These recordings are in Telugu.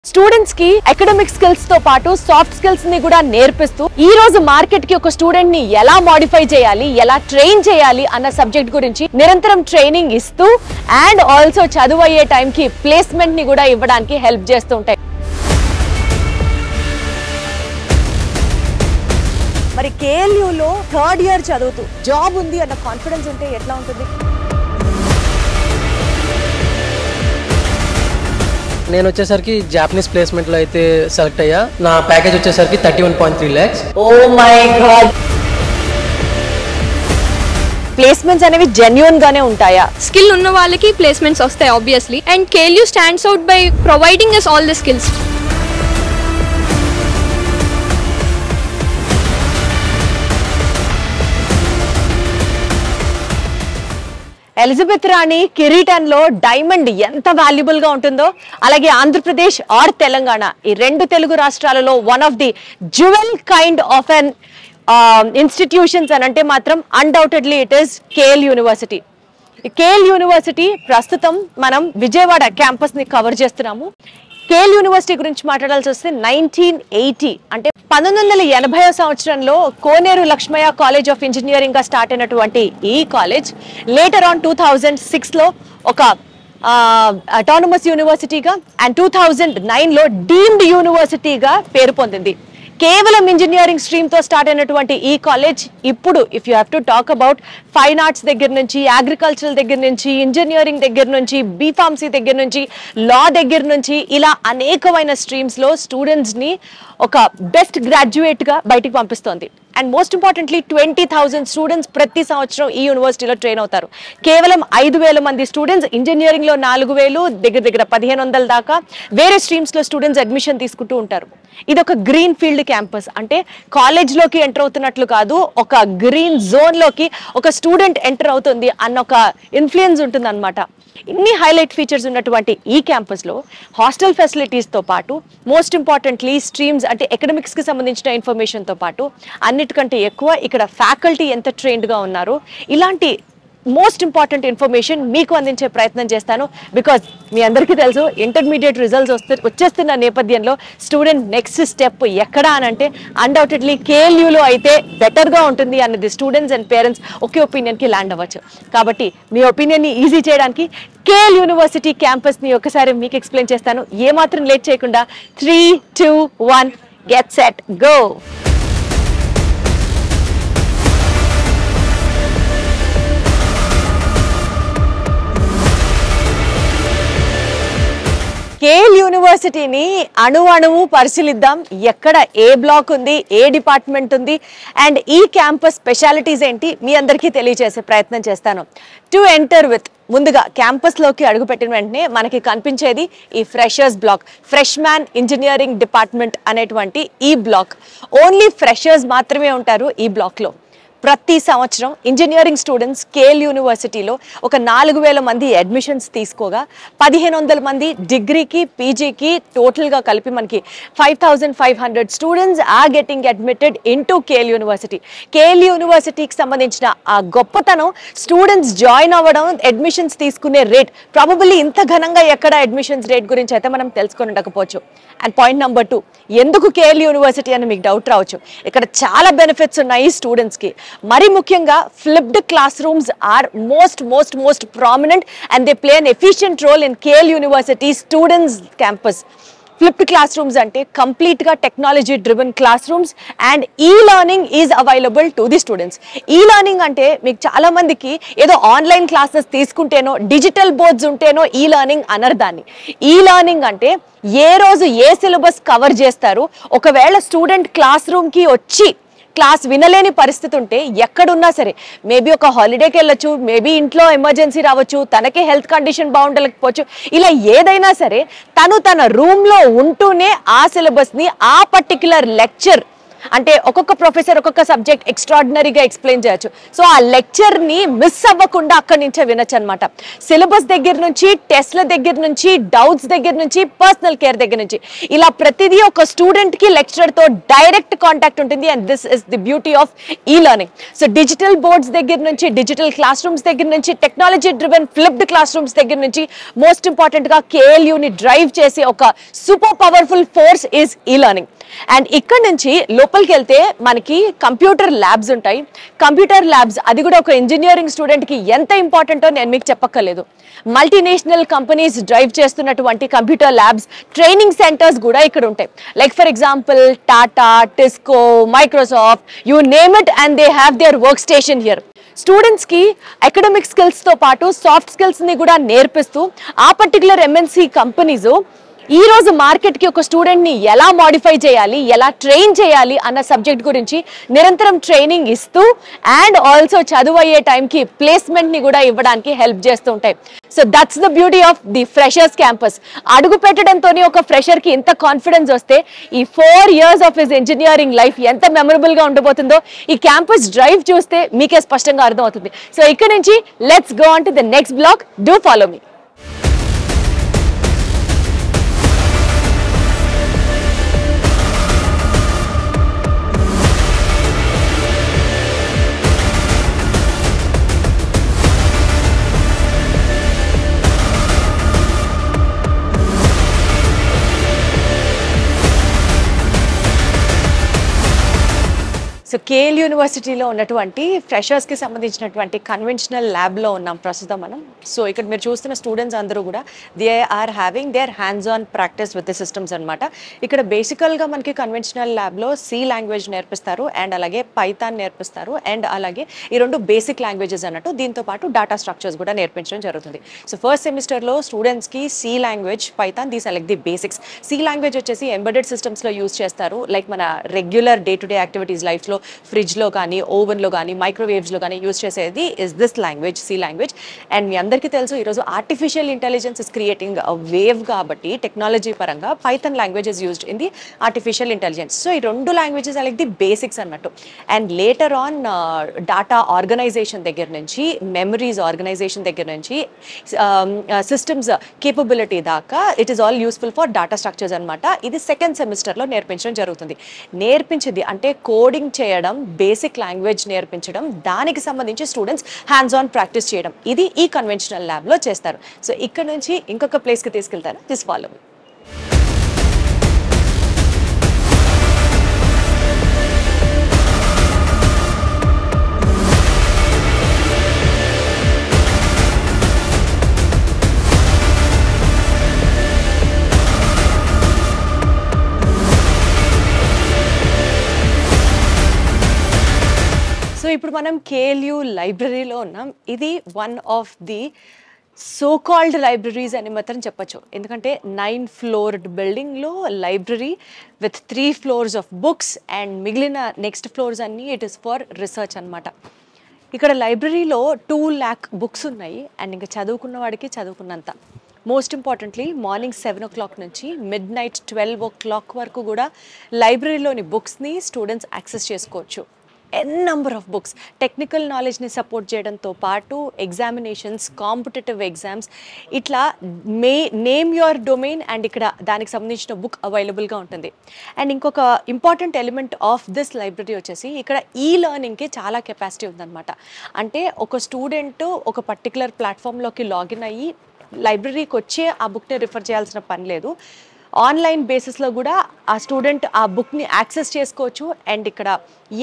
స్టూడెంట్స్ కి అకాడమిక్ స్కిల్స్ తో పాటు సాఫ్ట్ స్కిల్స్ ని కూడా నేర్పిస్తూ ఈ రోజు మార్కెట్ కి ఒక స్టూడెంట్ ని ఎలా మోడిఫై చేయాలి, ఎలా ట్రైన్ చేయాలి అన్న సబ్జెక్ట్ గురించి నిరంతరం ట్రైనింగ్ ఇస్తూ అండ్ ఆల్సో చదువు అయ్యే టైం కి ప్లేస్మెంట్ ని కూడా ఇవ్వడానికి హెల్ప్ చేస్తూ ఉంటాయి. మరి KLU లో థర్డ్ ఇయర్ చదువుతూ జాబ్ ఉంది అన్న కాన్ఫిడెన్స్ ఉంటే ఎట్లా ఉంటుంది? నేను వచ్చేసరికి జాపనీస్ ప్లేస్మెంట్ లో అయితే సెలెక్ట్ అయ్యా. నా ప్యాకేజ్ వచ్చేసరికి 31.3 lakhs. Oh my god. Placements అనేవి జెన్యూన్ గానే ఉంటాయా? స్కిల్ ఉన్న వాళ్ళకి ప్లేస్మెంట్స్ వస్తాయి obviously. And KLU stands out by providing us all the skills. Elizabeth రాణి కిరీటన్ లో డైమండ్ ఎంత వాల్యుబుల్ గా ఉంటుందో అలాగే ఆంధ్రప్రదేశ్ ఆర్ తెలంగాణ ఈ రెండు తెలుగు రాష్ట్రాలలో one of the jewel kind of an institutions అని అంటే మాత్రం undoubtedly it is KL university. KL university ప్రస్తుతం మనం విజయవాడ క్యాంపస్ ని కవర్ చేస్తున్నాము. KL యూనివర్సిటీ గురించి మాట్లాడాల్సి వస్తే 1980 అంటే 1980వ సంవత్సరంలో Koneru Lakshmaiah college of engineering గా స్టార్ట్ అయినటువంటి ఈ కాలేజ్ లేటర్ ఆన్ 2006లో ఒక అటానమస్ యూనివర్సిటీగా అండ్ 2009లో డీమ్డ్ యూనివర్సిటీగా పేరు పొందింది. కేవలం ఇంజనీరింగ్ స్ట్రీమ్ తో స్టార్ట్ అయినటువంటి ఈ కాలేజ్ ఇప్పుడు if you have to talk about fine arts దగ్గర నుంచి, అగ్రికల్చరల్ దగ్గర నుంచి, ఇంజనీరింగ్ దగ్గర నుంచి, బీఫార్మసీ దగ్గర నుంచి, లా దగ్గర నుంచి ఇలా అనేకమైన స్ట్రీమ్స్ లో స్టూడెంట్స్ ని ఒక బెస్ట్ గ్రాడ్యుయేట్ గా బయటికి పంపిస్తోంది. అండ్ మోస్ట్ ఇంపార్టెంట్లీ 20,000 స్టూడెంట్స్ ప్రతి సంవత్సరం ఈ యూనివర్సిటీలో ట్రైన్ అవుతారు. కేవలం 5,000 మంది స్టూడెంట్స్, ఇంజనీరింగ్ లో 4,000, దగ్గర 1,500 దాకా వేరే స్ట్రీమ్స్ లో స్టూడెంట్స్ అడ్మిషన్ తీసుకుంటూ ఉంటారు. ఇది ఒక గ్రీన్ ఫీల్డ్ క్యాంపస్, అంటే కాలేజ్ లోకి ఎంటర్ అవుతున్నట్లు కాదు, ఒక గ్రీన్ జోన్ లోకి ఒక స్టూడెంట్ ఎంటర్ అవుతుంది అన్న ఒక ఇన్ఫ్లుయెన్స్ ఉంటుంది అనమాట. ఇన్ని హైలైట్ ఫీచర్స్ ఉన్నటువంటి ఈ క్యాంపస్ లో హాస్టల్ ఫెసిలిటీస్ తో పాటు మోస్ట్ ఇంపార్టెంట్లీ స్ట్రీమ్స్ అంటే ఎకడమిక్స్ కి సంబంధించిన ఇన్ఫర్మేషన్ తో పాటు అన్నిటికంటే ఎక్కువ ఇక్కడ ఫ్యాకల్టీ ఎంత ట్రైన్డ్ గా ఉన్నారు, ఇలాంటి మోస్ట్ ఇంపార్టెంట్ ఇన్ఫర్మేషన్ మీకు అందించే ప్రయత్నం చేస్తాను. బికాజ్ మీ అందరికీ తెలుసు ఇంటర్మీడియట్ రిజల్ట్స్ వచ్చేస్తున్న నేపథ్యంలో స్టూడెంట్ నెక్స్ట్ స్టెప్ ఎక్కడ అని అంటే అన్డౌటెడ్లీ KLUలో అయితే బెటర్గా ఉంటుంది అన్నది స్టూడెంట్స్ అండ్ పేరెంట్స్ ఒకే ఒపీనియన్కి ల్యాండ్ అవ్వచ్చు. కాబట్టి మీ ఒపీనియన్ని ఈజీ చేయడానికి KL యూనివర్సిటీ క్యాంపస్ని ఒకసారి మీకు ఎక్స్ప్లెయిన్ చేస్తాను. ఏమాత్రం లేట్ చేయకుండా 3, 2, 1 గెట్ సెట్ గో. KL యూనివర్సిటీని అణువు పరిశీలిద్దాం. ఎక్కడ ఏ బ్లాక్ ఉంది, ఏ డిపార్ట్మెంట్ ఉంది అండ్ ఈ క్యాంపస్ స్పెషాలిటీస్ ఏంటి మీ అందరికీ తెలియజేసే ప్రయత్నం చేస్తాను. టు ఎంటర్ విత్ ముందుగా క్యాంపస్ లోకి అడుగుపెట్టిన వెంటనే మనకి కనిపించేది ఈ freshers block, freshman engineering department అనేటువంటి ఈ బ్లాక్. ఓన్లీ ఫ్రెషర్స్ మాత్రమే ఉంటారు ఈ బ్లాక్ లో. ప్రతి సంవత్సరం ఇంజనీరింగ్ స్టూడెంట్స్ KL యూనివర్సిటీలో ఒక 4,000 మంది అడ్మిషన్స్ తీసుకోగా 1,500 మంది డిగ్రీకి, పీజీకి టోటల్గా కలిపి మనకి 5,500 students are getting admitted into KL university. KL యూనివర్సిటీకి సంబంధించిన ఆ గొప్పతనం స్టూడెంట్స్ జాయిన్ అవ్వడం, అడ్మిషన్స్ తీసుకునే రేట్ ప్రాబబుల్లీ ఇంత ఘనంగా ఎక్కడ అడ్మిషన్స్ రేట్ గురించి అయితే మనం తెలుసుకొని ఉండకపోవచ్చు. అండ్ పాయింట్ నెంబర్ 2, ఎందుకు KL యూనివర్సిటీ అని మీకు డౌట్ రావచ్చు. ఇక్కడ చాలా బెనిఫిట్స్ ఉన్నాయి స్టూడెంట్స్కి. మరి ముఖ్యంగా flipped class rooms are most prominent and they play an efficient role in KL university students campus. Flipped class rooms అంటే కంప్లీట్ గా technology driven class rooms and e learning is available to the students. E learning అంటే మీకు చాలా మందికి ఏదో ఆన్లైన్ క్లాసెస్ తీసుకుంటేనో, డిజిటల్ బోర్డ్స్ ఉంటేనో ఈ లర్నింగ్ అనరు దాన్ని. ఈ లర్నింగ్ అంటే ఏ రోజు ఏ సిలబస్ కవర్ చేస్తారు, ఒకవేళ స్టూడెంట్ క్లాస్ రూమ్ కి వచ్చి క్లాస్ వినలేని పరిస్థితి ఉంటే ఎక్కడున్నా సరే, మేబీ ఒక హాలిడేకి వెళ్ళొచ్చు, మేబీ ఇంట్లో ఎమర్జెన్సీ రావచ్చు, తనకే హెల్త్ కండిషన్ బాగుండలేకపోవచ్చు, ఇలా ఏదైనా సరే తను తన రూమ్లో ఉంటూనే ఆ సిలబస్ని, ఆ పర్టిక్యులర్ లెక్చర్ అంటే ఒక్కొక్క ప్రొఫెసర్ ఒక్కొక్క సబ్జెక్ట్ ఎక్స్ట్రాడినరీగా ఎక్స్ప్లెయిన్ చేయొచ్చు. సో ఆ లెక్చర్ని మిస్ అవ్వకుండా అక్కడి నుంచే వినొచ్చు అనమాట. సిలబస్ దగ్గర నుంచి, టెస్ట్ల దగ్గర నుంచి, డౌట్స్ దగ్గర నుంచి, పర్సనల్ కేర్ దగ్గర నుంచి, ఇలా ప్రతిదీ ఒక స్టూడెంట్కి లెక్చరర్తో డైరెక్ట్ కాంటాక్ట్ ఉంటుంది. And this is the beauty of ఈ లెర్నింగ్. సో డిజిటల్ బోర్డ్స్ దగ్గర నుంచి, డిజిటల్ క్లాస్ రూమ్స్ దగ్గర నుంచి, technology driven flipped class rooms దగ్గర నుంచి, మోస్ట్ ఇంపార్టెంట్గా కేఎల్యూని డ్రైవ్ చేసే ఒక సూపర్ పవర్ఫుల్ ఫోర్స్ ఈజ్ ఈ లెర్నింగ్. అండ్ ఇక్కడ నుంచి లోపలికి వెళ్తే మనకి కంప్యూటర్ ల్యాబ్స్ ఉంటాయి. కంప్యూటర్ ల్యాబ్స్ అది కూడా ఒక ఇంజనీరింగ్ స్టూడెంట్కి ఎంత ఇంపార్టెంటో నేను మీకు చెప్పక్కర్లేదు. మల్టీనేషనల్ కంపెనీస్ డ్రైవ్ చేస్తున్నటువంటి కంప్యూటర్ ల్యాబ్స్, ట్రైనింగ్ సెంటర్స్ కూడా ఇక్కడ ఉంటాయి. Like for example Tata, TISCO, Microsoft, you name it, and they have their work station here. స్టూడెంట్స్కి అకాడమిక్ స్కిల్స్తో పాటు సాఫ్ట్ స్కిల్స్ని కూడా నేర్పిస్తూ ఆ పర్టికులర్ ఎంఎన్సి కంపెనీస్ ఈ రోజు మార్కెట్కి ఒక స్టూడెంట్ని ఎలా మాడిఫై చేయాలి, ఎలా ట్రైన్ చేయాలి అన్న సబ్జెక్ట్ గురించి నిరంతరం ట్రైనింగ్ ఇస్తూ అండ్ ఆల్సో చదువు అయ్యే టైంకి ప్లేస్మెంట్ని కూడా ఇవ్వడానికి హెల్ప్ చేస్తూ ఉంటాయి. So that's the beauty of the freshers campus. అడుగు పెట్టడంతోనే ఒక ఫ్రెషర్కి ఇంత కాన్ఫిడెన్స్ వస్తే ఈ 4 years of his engineering life ఎంత మెమరబుల్గా ఉండబోతుందో ఈ క్యాంపస్ డ్రైవ్ చూస్తే మీకే స్పష్టంగా అర్థమవుతుంది. సో ఇక్కడ నుంచి let's go on to the next block. Do follow me. So KL యూనివర్సిటీలో ఉన్నటువంటి ఫ్రెషర్స్కి సంబంధించినటువంటి కన్వెన్షనల్ ల్యాబ్లో ఉన్నాం ప్రస్తుతం మనం. సో ఇక్కడ మీరు చూస్తున్న స్టూడెంట్స్ అందరూ కూడా they are having their hands on practice with the systems అనమాట. ఇక్కడ బేసికల్గా మనకి కన్వెన్షనల్ ల్యాబ్లో సి లాంగ్వేజ్ నేర్పిస్తారు అండ్ అలాగే పైథాన్ నేర్పిస్తారు అండ్ అలాగే ఈ 2 బేసిక్ లాంగ్వేజెస్ అన్నట్టు, దీంతో పాటు డేటా స్ట్రక్చర్స్ కూడా నేర్పించడం జరుగుతుంది. సో ఫస్ట్ సెమిస్టర్లో స్టూడెంట్స్కి C language, Python, these are like the basics. C language వచ్చేసి ఎంబెడెడ్ సిస్టమ్స్లో యూజ్ చేస్తారు. లైక్ మన regular day to day activities లైఫ్లో ఫ్రిడ్జ్లో కానీ, ఓవెన్లో కానీ, మైక్రోవేవ్స్లో కానీ యూజ్ చేసేది is this language, C language. And మీ అందరికీ తెలుసు ఈరోజు artificial intelligence is creating a wave కాబట్టి టెక్నాలజీ పరంగా Python language is used in the artificial intelligence. So ఈ 2 లాంగ్వేజెస్ లైక్ ది బేసిక్స్ అన్నట్టు. And later on data organisation దగ్గర నుంచి, మెమరీస్ ఆర్గనైజేషన్ దగ్గర నుంచి, సిస్టమ్స్ కేపబిలిటీ దాకా it is all useful for data structures అనమాట. ఇది సెకండ్ సెమిస్టర్లో నేర్పించడం జరుగుతుంది. నేర్పించింది అంటే కోడింగ్ చేయడం, బేసిక్ లాంగ్వేజ్ నేర్పించడం, దానికి సంబంధించి స్టూడెంట్స్ హ్యాండ్స్ ఆన్ ప్రాక్టీస్ చేయడం, ఇది ఈ కన్వెన్షనల్ ల్యాబ్లో చేస్తారు. సో ఇక్కడ నుంచి ఇంకొక ప్లేస్కి తీసుకెళ్తారు. This follow me. సో ఇప్పుడు మనం కేఎల్యూ లైబ్రరీలో ఉన్నాం. ఇది one of the so called libraries అని మాత్రం చెప్పచ్చు. ఎందుకంటే 9 floored బిల్డింగ్లో library with 3 floors of books and మిగిలిన నెక్స్ట్ ఫ్లోర్స్ అన్నీ ఇట్ ఇస్ ఫర్ రీసెర్చ్ అనమాట. ఇక్కడ లైబ్రరీలో 2 lakh బుక్స్ ఉన్నాయి అండ్ ఇంకా చదువుకున్న వాడికి చదువుకున్నంత. మోస్ట్ ఇంపార్టెంట్లీ మార్నింగ్ 7 o'clock నుంచి midnight 12 o'clock వరకు కూడా లైబ్రరీలోని బుక్స్ని స్టూడెంట్స్ యాక్సెస్ చేసుకోవచ్చు. నెంబర్ ఆఫ్ బుక్స్ టెక్నికల్ నాలెడ్జ్ని సపోర్ట్ చేయడంతో పాటు ఎగ్జామినేషన్స్, కాంపిటేటివ్ ఎగ్జామ్స్, ఇట్లా నేమ్ యువర్ డొమైన్ అండ్ ఇక్కడ దానికి సంబంధించిన బుక్ అవైలబుల్గా ఉంటుంది. అండ్ ఇంకొక important element of this library వచ్చేసి ఇక్కడ ఈ లెర్నింగ్కి చాలా కెపాసిటీ ఉందన్నమాట. అంటే ఒక స్టూడెంట్ ఒక పర్టికులర్ ప్లాట్ఫామ్లోకి లాగిన్ అయ్యి లైబ్రరీకి వచ్చే ఆ బుక్ని రిఫర్ చేయాల్సిన పని లేదు. ఆన్లైన్ బేసిస్లో కూడా ఆ స్టూడెంట్ ఆ బుక్ని యాక్సెస్ చేసుకోవచ్చు. అండ్ ఇక్కడ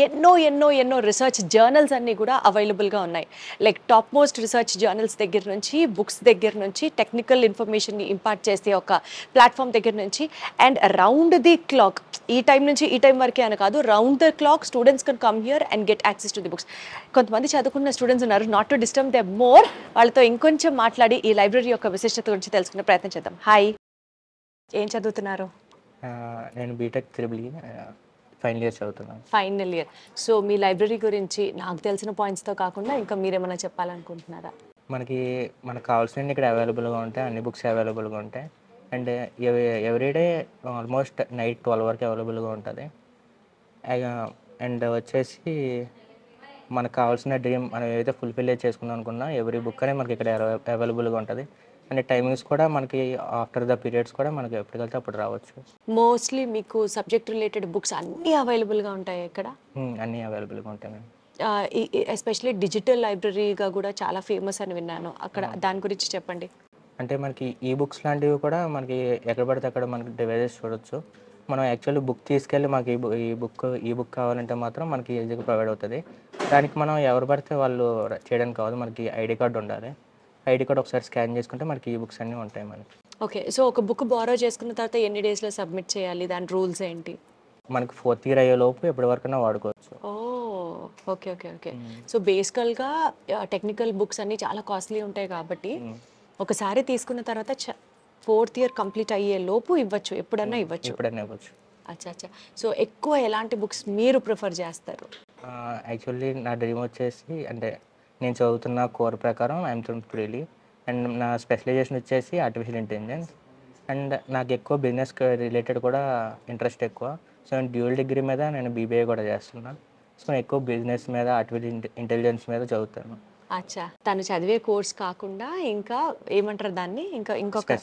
ఎన్నో రీసెర్చ్ జర్నల్స్ అన్నీ కూడా అవైలబుల్గా ఉన్నాయి. Like top most research journals దగ్గర నుంచి, బుక్స్ దగ్గర నుంచి, టెక్నికల్ ఇన్ఫర్మేషన్ని ఇంపార్ట్ చేసే ఒక ప్లాట్ఫామ్ దగ్గర నుంచి, అండ్ రౌండ్ ది క్లాక్, ఈ టైం నుంచి ఈ టైం వరకే అని కాదు, round the clock students can come here and get access to the books. కొంతమంది చదువుకున్న స్టూడెంట్స్ ఉన్నారు, not to disturb them more. వాళ్ళతో ఇంకొంచెం మాట్లాడి ఈ లైబ్రరీ యొక్క విశిష్టత గురించి తెలుసుకునే ప్రయత్నం చేద్దాం. హాయ్, ఏం చదువుతున్నారు? నేను బీటెక్ త్రిబుల్ ఫైనల్ ఇయర్ చదువుతున్నాను. Final year. సో మీ లైబ్రరీ గురించి నాకు తెలిసిన పాయింట్స్తో కాకుండా ఇంకా మీరేమైనా చెప్పాలనుకుంటున్నారా? మనకు కావాల్సినవి ఇక్కడ అవైలబుల్గా ఉంటాయి, అన్ని బుక్స్ అవైలబుల్గా ఉంటాయి. అండ్ ఎవ్రీడే ఆల్మోస్ట్ నైట్ 12 వరకు అవైలబుల్గా ఉంటుంది. అండ్ వచ్చేసి మనకు కావాల్సిన డ్రీమ్ మనం ఏదైతే ఫుల్ఫిల్ చేసుకుందాం అనుకున్నా ఎవ్రీ బుక్ అనేది మనకి ఇక్కడ అవైలబుల్గా ఉంటుంది. అండ్ టైమింగ్స్ కూడా మనకి ఆఫ్టర్ ద పీరియడ్స్ కూడా మనకి ఎప్పటికెళ్తే అప్పుడు రావచ్చు. మోస్ట్లీ మీకు సబ్జెక్ట్ రిలేటెడ్ బుక్స్ అన్నీ అవైలబుల్గా ఉంటాయి ఇక్కడ? అన్నీ అవైలబుల్గా ఉంటాయి మేము. ఎస్పెషల్లీ డిజిటల్ లైబ్రరీగా కూడా చాలా ఫేమస్ అని విన్నాను, అక్కడ దాని గురించి చెప్పండి. అంటే మనకి ఈ బుక్స్ లాంటివి కూడా మనకి ఎక్కడ పడితే అక్కడ మనకి డివైజెస్ చూడొచ్చు. మనం యాక్చువల్లీ బుక్ తీసుకెళ్ళి మాకు ఈ బుక్ కావాలంటే మాత్రం మనకి ఈజీగా ప్రొవైడ్ అవుతుంది. దానికి మనం ఎవరు పడితే వాళ్ళు చేయడానికి కావాలి, మనకి ఐడి కార్డు ఉండాలి. ఐడి కార్డు ఒకసారి స్కాన్ చేసుకుంటే మనకి ఈ బుక్స్ అన్నీ ఉంటాయి మనకి. ఓకే, సో ఒక బుక్ బారో చేసుకున్న తర్వాత ఎన్ని డేస్లో సబ్మిట్ చేయాలి, దాని రూల్స్ ఏంటి? మనకి 4th ఇయర్ అయ్యేలోపు ఎప్పటి వరకైనా వాడుకోవచ్చు. Okay okay okay. సో బేసికల్గా టెక్నికల్ బుక్స్ అన్నీ చాలా కాస్ట్లీ ఉంటాయి కాబట్టి ఒకసారి తీసుకున్న తర్వాత 4th ఇయర్ కంప్లీట్ అయ్యే లోపు ఇవ్వచ్చు, ఎప్పుడన్నా ఇవ్వచ్చు. అచ్చా అచ్చా. సో ఎక్కువ ఎలాంటి బుక్స్ మీరు ప్రిఫర్ చేస్తారు? యాక్చువల్లీ నా డ్రీమ్ వచ్చేసి అంటే నేను చదువుతున్న కోర్ ప్రకారం ఐఎమ్ ఫ్రీలీ అండ్ నా స్పెషలైజేషన్ వచ్చేసి ఆర్టిఫిషియల్ ఇంటెలిజెన్స్. అండ్ నాకు ఎక్కువ బిజినెస్ రిలేటెడ్ కూడా ఇంట్రెస్ట్ ఎక్కువ. సో నేను డ్యూయల్ డిగ్రీ మీద నేను బీబీఏ కూడా చేస్తున్నాను. సో ఎక్కువ బిజినెస్ మీద ఆర్టిఫిషియల్ ఇంటెలిజెన్స్ మీద చదువుతాను. అచ్చా, తను చదివే కోర్స్ కాకుండా ఇంకా ఏమంటారు దాన్ని, ఇంకొక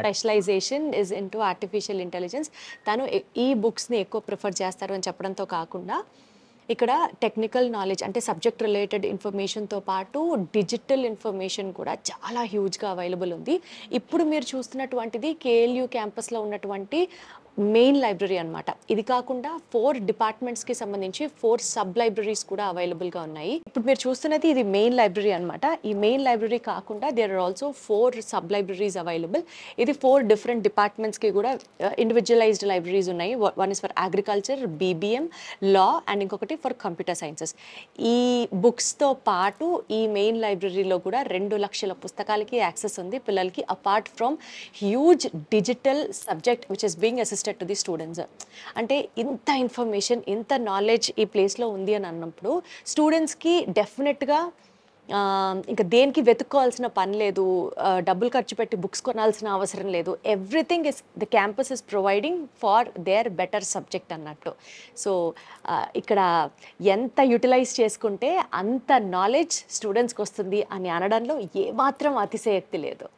specialisation is into artificial intelligence. తను ఈ బుక్స్ని ఎక్కువ ప్రిఫర్ చేస్తారు అని చెప్పడంతో కాకుండా ఇక్కడ టెక్నికల్ నాలెడ్జ్ అంటే సబ్జెక్ట్ రిలేటెడ్ ఇన్ఫర్మేషన్తో పాటు డిజిటల్ ఇన్ఫర్మేషన్ కూడా చాలా హ్యూజ్గా అవైలబుల్ ఉంది. ఇప్పుడు మీరు చూస్తున్నటువంటిది కేఎల్యూ క్యాంపస్లో ఉన్నటువంటి మెయిన్ లైబ్రరీ అనమాట. ఇది కాకుండా 4 డిపార్ట్మెంట్స్కి సంబంధించి 4 సబ్ లైబ్రరీస్ కూడా అవైలబుల్గా ఉన్నాయి. ఇప్పుడు మీరు చూస్తున్నది ఇది మెయిన్ లైబ్రరీ అనమాట. ఈ మెయిన్ లైబ్రరీ కాకుండా there are also 4 sub libraries available. ఇది 4 డిఫరెంట్ డిపార్ట్మెంట్స్కి కూడా ఇండివిజువలైజ్డ్ లైబ్రరీస్ ఉన్నాయి. One is for agriculture, BBM, law and ఇంకొకటి ఫర్ కంప్యూటర్ సైన్సెస్. ఈ బుక్స్తో పాటు ఈ మెయిన్ లైబ్రరీలో కూడా 2 లక్షల పుస్తకాలకి యాక్సెస్ ఉంది పిల్లలకి, apart from huge digital subject which is being assisted to the students. అంటే ఇంత ఇన్ఫర్మేషన్, ఇంత నాలెడ్జ్ ఈ ప్లేస్లో ఉంది అని అన్నప్పుడు స్టూడెంట్స్కి డెఫినెట్గా ఇంకా దేనికి వెతుక్కోవాల్సిన పని లేదు, డబ్బులు ఖర్చు పెట్టి బుక్స్ కొనాల్సిన అవసరం లేదు. Everything is the campus is providing for their better subject అన్నట్టు. సో ఇక్కడ ఎంత యూటిలైజ్ చేసుకుంటే అంత నాలెడ్జ్ స్టూడెంట్స్కి వస్తుంది అని అనడంలో ఏమాత్రం అతిశయోక్తి లేదు.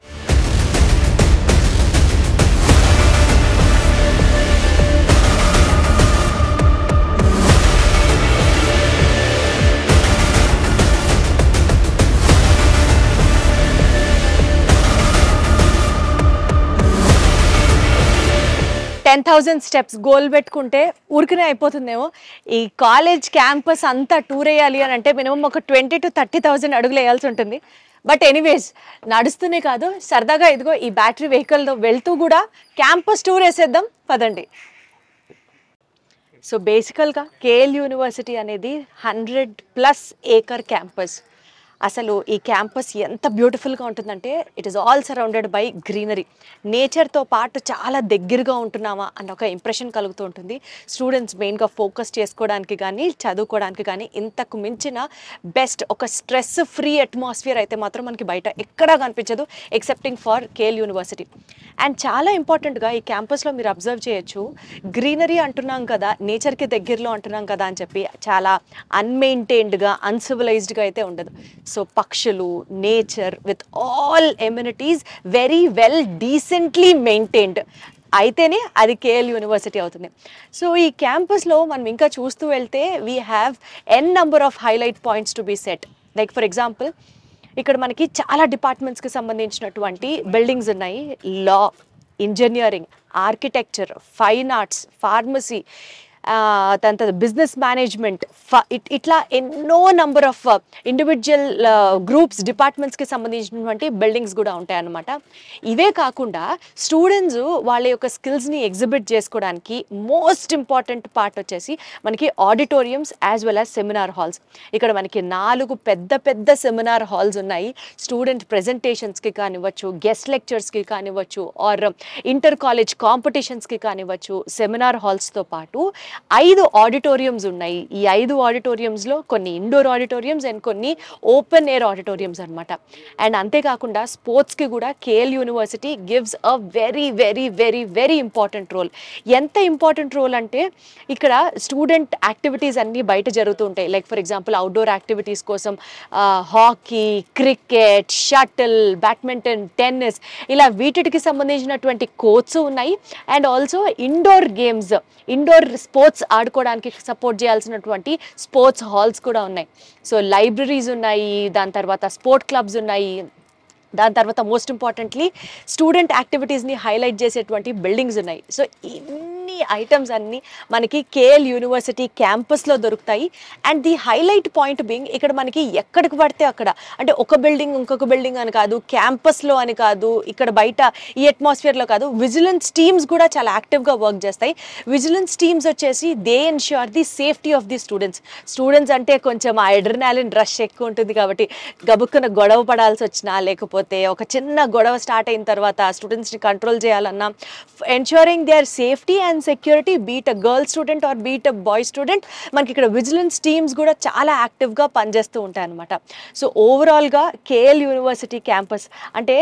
$10,000 స్టెప్స్ గోల్ పెట్టుకుంటే ఊరికనే అయిపోతుందేమో. ఈ కాలేజ్ క్యాంపస్ అంతా టూర్ వేయాలి అని అంటే మినిమం ఒక 20,000 to 30,000 అడుగులు వేయాల్సి ఉంటుంది. బట్ ఎనీవేస్ నడుస్తూనే కాదు, సరదాగా ఇదిగో ఈ బ్యాటరీ వెహికల్తో వెళ్తూ కూడా క్యాంపస్ టూర్ వేసేద్దాం పదండి. సో బేసికల్గా కేఎల్ యూనివర్సిటీ అనేది 100+ ఏకర్ క్యాంపస్. అసలు ఈ క్యాంపస్ ఎంత బ్యూటిఫుల్గా ఉంటుందంటే it is all surrounded by greenery. నేచర్తో పాటు చాలా దగ్గరగా ఉంటున్నామా అన్న ఒక ఇంప్రెషన్ కలుగుతూ ఉంటుంది. స్టూడెంట్స్ మెయిన్గా ఫోకస్ చేసుకోవడానికి కానీ చదువుకోవడానికి కానీ ఇంతకు మించిన బెస్ట్ ఒక స్ట్రెస్ ఫ్రీ అట్మాస్ఫియర్ అయితే మాత్రం మనకి బయట ఎక్కడా కనిపించదు excepting for KL university. And చాలా ఇంపార్టెంట్గా ఈ క్యాంపస్లో మీరు అబ్జర్వ్ చేయొచ్చు, గ్రీనరీ అంటున్నాం కదా, నేచర్కి దగ్గరలో అంటున్నాం కదా అని చెప్పి చాలా అన్మెయింటైన్డ్గా అన్సివిలైజ్డ్గా అయితే ఉండదు. సో పక్షులు, nature with all amenities very well decently maintained అయితేనే అది కేఎల్ యూనివర్సిటీ అవుతుంది. సో ఈ క్యాంపస్లో మనం ఇంకా చూస్తూ వెళ్తే we have an number of highlight points to be set. Like for example ఇక్కడ మనకి చాలా డిపార్ట్మెంట్స్కి సంబంధించినటువంటి బిల్డింగ్స్ ఉన్నాయి. Law, engineering, architecture, fine arts, pharmacy, దాని తర్వాత బిజినెస్ మేనేజ్మెంట్, ఇట్లా ఎన్నో నంబర్ ఆఫ్ ఇండివిజువల్ గ్రూప్స్ డిపార్ట్మెంట్స్కి సంబంధించినటువంటి బిల్డింగ్స్ కూడా ఉంటాయి అన్నమాట. ఇవే కాకుండా స్టూడెంట్స్ వాళ్ళ యొక్క స్కిల్స్ని ఎగ్జిబిట్ చేసుకోవడానికి మోస్ట్ ఇంపార్టెంట్ పార్ట్ వచ్చేసి మనకి auditoriums as well as seminar halls. ఇక్కడ మనకి 4 పెద్ద పెద్ద సెమినార్ హాల్స్ ఉన్నాయి. స్టూడెంట్ ప్రెజెంటేషన్స్కి కానివ్వచ్చు, గెస్ట్ లెక్చర్స్కి కానివ్వచ్చు, ఆర్ ఇంటర్ కాలేజ్ కాంపిటీషన్స్కి కానివ్వచ్చు, సెమినార్ హాల్స్తో పాటు 5 ఆడిటోరియంస్ ఉన్నాయి. ఈ 5 ఆడిటోరియంస్లో కొన్ని ఇండోర్ ఆడిటోరియంస్ అండ్ కొన్ని ఓపెన్ ఎయిర్ ఆడిటోరియంస్ అనమాట. అండ్ అంతేకాకుండా స్పోర్ట్స్కి కూడా KL university gives a very very very very important role. ఎంత ఇంపార్టెంట్ రోల్ అంటే ఇక్కడ స్టూడెంట్ యాక్టివిటీస్ అన్నీ బయట జరుగుతూ ఉంటాయి. Like for example outdoor activities కోసం hockey, cricket, shuttle, badminton, tennis ఇలా వీటికి సంబంధించినటువంటి కోర్ట్స్ ఉన్నాయి. And also indoor games, indoor sports ఆడుకోవడానికి సపోర్ట్ చేయాల్సినటువంటి స్పోర్ట్స్ హాల్స్ కూడా ఉన్నాయి. సో లైబ్రరీస్ ఉన్నాయి, దాని తర్వాత స్పోర్ట్ క్లబ్స్ ఉన్నాయి, దాని తర్వాత మోస్ట్ ఇంపార్టెంట్లీ స్టూడెంట్ యాక్టివిటీస్ని హైలైట్ చేసేటువంటి బిల్డింగ్స్ ఉన్నాయి. సో ఇన్ని ఐటమ్స్ అన్నీ మనకి కేఎల్ యూనివర్సిటీ క్యాంపస్లో దొరుకుతాయి. And the highlight point being ఇక్కడ మనకి ఎక్కడికి పడితే అక్కడ, అంటే ఒక బిల్డింగ్ ఇంకొక బిల్డింగ్ అని కాదు, క్యాంపస్లో అని కాదు, ఇక్కడ బయట ఈ అట్మాస్ఫియర్లో కాదు, విజిలెన్స్ టీమ్స్ కూడా చాలా యాక్టివ్గా వర్క్ చేస్తాయి. విజిలెన్స్ టీమ్స్ వచ్చేసి they ensure the safety of the students అంటే కొంచెం ఆ అడ్రినాలిన్ రష్ ఎక్కువ ఉంటుంది కాబట్టి గబుక్కున గొడవ పడాల్సి వచ్చినా, లేకపోతే ఒక చిన్న గొడవ స్టార్ట్ అయిన తర్వాత స్టూడెంట్స్ని కంట్రోల్ చేయాలన్నా, ensuring their safety and security, be it a girl student or be it a boy student, మనకి ఇక్కడ విజిలెన్స్ టీమ్స్ కూడా చాలా యాక్టివ్గా పనిచేస్తూ ఉంటాయి అనమాట. సో ఓవరాల్గా కేఎల్ యూనివర్సిటీ క్యాంపస్ అంటే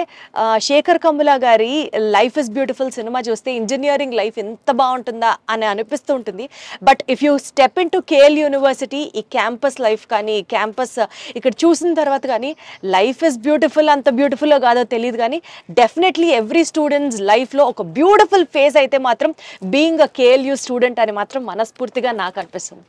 శేఖర్ కమ్ముల గారి లైఫ్ ఇస్ బ్యూటిఫుల్ సినిమా చూస్తే ఇంజనీరింగ్ లైఫ్ ఎంత బాగుంటుందా అని అనిపిస్తూ ఉంటుంది. But if you step in to KL university, ఈ క్యాంపస్ లైఫ్ కానీ, క్యాంపస్ ఇక్కడ చూసిన తర్వాత కానీ లైఫ్ ఇస్ బ్యూటిఫుల్, అంత బ్యూటిఫుల్లో కాదో తెలియదు కానీ డెఫినెట్లీ ఎవ్రీ స్టూడెంట్స్ లైఫ్లో ఒక బ్యూటిఫుల్ ఫేజ్ అయితే మాత్రం బీయింగ్ అ కేఎల్యూ స్టూడెంట్ అని మాత్రం మనస్ఫూర్తిగా నాకు అనిపిస్తుంది.